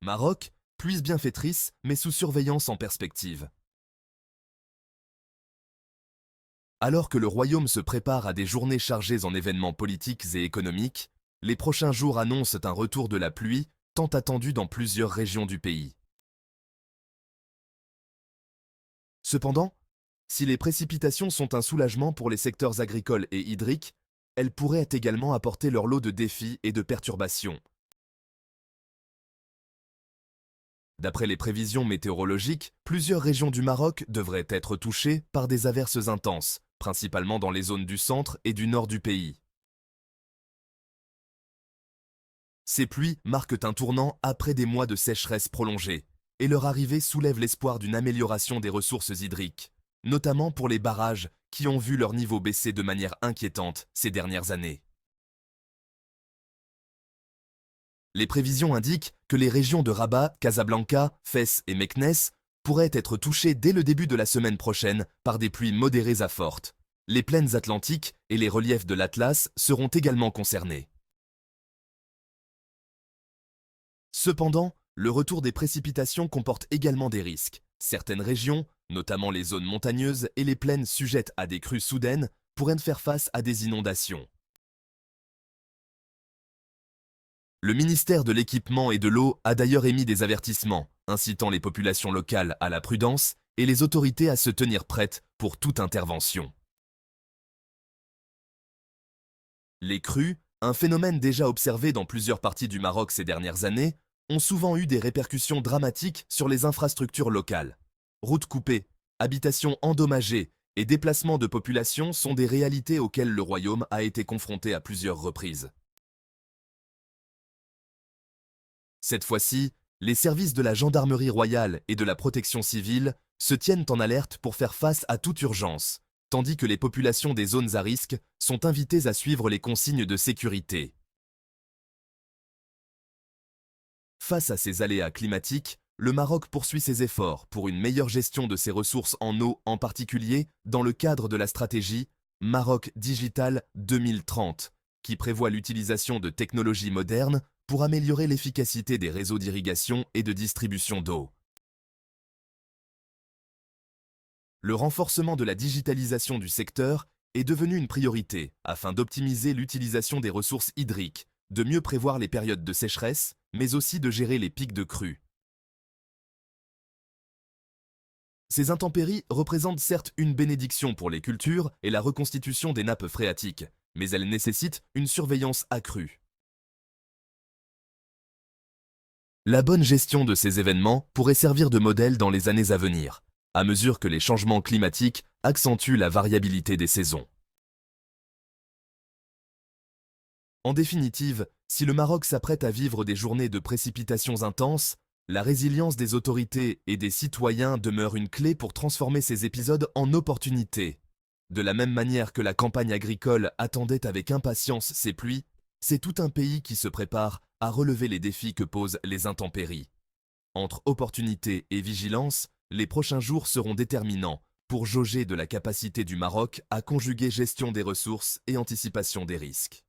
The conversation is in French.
Maroc, pluie bienfaitrice, mais sous surveillance en perspective. Alors que le royaume se prépare à des journées chargées en événements politiques et économiques, les prochains jours annoncent un retour de la pluie, tant attendu dans plusieurs régions du pays. Cependant, si les précipitations sont un soulagement pour les secteurs agricoles et hydriques, elles pourraient également apporter leur lot de défis et de perturbations. D'après les prévisions météorologiques, plusieurs régions du Maroc devraient être touchées par des averses intenses, principalement dans les zones du centre et du nord du pays. Ces pluies marquent un tournant après des mois de sécheresse prolongée, et leur arrivée soulève l'espoir d'une amélioration des ressources hydriques, notamment pour les barrages qui ont vu leur niveau baisser de manière inquiétante ces dernières années. Les prévisions indiquent que les régions de Rabat, Casablanca, Fès et Meknès pourraient être touchées dès le début de la semaine prochaine par des pluies modérées à fortes. Les plaines atlantiques et les reliefs de l'Atlas seront également concernés. Cependant, le retour des précipitations comporte également des risques. Certaines régions, notamment les zones montagneuses et les plaines sujettes à des crues soudaines, pourraient faire face à des inondations. Le ministère de l'Équipement et de l'Eau a d'ailleurs émis des avertissements, incitant les populations locales à la prudence et les autorités à se tenir prêtes pour toute intervention. Les crues, un phénomène déjà observé dans plusieurs parties du Maroc ces dernières années, ont souvent eu des répercussions dramatiques sur les infrastructures locales. Routes coupées, habitations endommagées et déplacements de population sont des réalités auxquelles le royaume a été confronté à plusieurs reprises. Cette fois-ci, les services de la gendarmerie royale et de la protection civile se tiennent en alerte pour faire face à toute urgence, tandis que les populations des zones à risque sont invitées à suivre les consignes de sécurité. Face à ces aléas climatiques, le Maroc poursuit ses efforts pour une meilleure gestion de ses ressources en eau, en particulier dans le cadre de la stratégie Maroc Digital 2030, qui prévoit l'utilisation de technologies modernes pour améliorer l'efficacité des réseaux d'irrigation et de distribution d'eau. Le renforcement de la digitalisation du secteur est devenu une priorité afin d'optimiser l'utilisation des ressources hydriques, de mieux prévoir les périodes de sécheresse, mais aussi de gérer les pics de crue. Ces intempéries représentent certes une bénédiction pour les cultures et la reconstitution des nappes phréatiques, mais elles nécessitent une surveillance accrue. La bonne gestion de ces événements pourrait servir de modèle dans les années à venir, à mesure que les changements climatiques accentuent la variabilité des saisons. En définitive, si le Maroc s'apprête à vivre des journées de précipitations intenses, la résilience des autorités et des citoyens demeure une clé pour transformer ces épisodes en opportunités. De la même manière que la campagne agricole attendait avec impatience ces pluies, c'est tout un pays qui se prépare à relever les défis que posent les intempéries. Entre opportunité et vigilance, les prochains jours seront déterminants pour jauger de la capacité du Maroc à conjuguer gestion des ressources et anticipation des risques.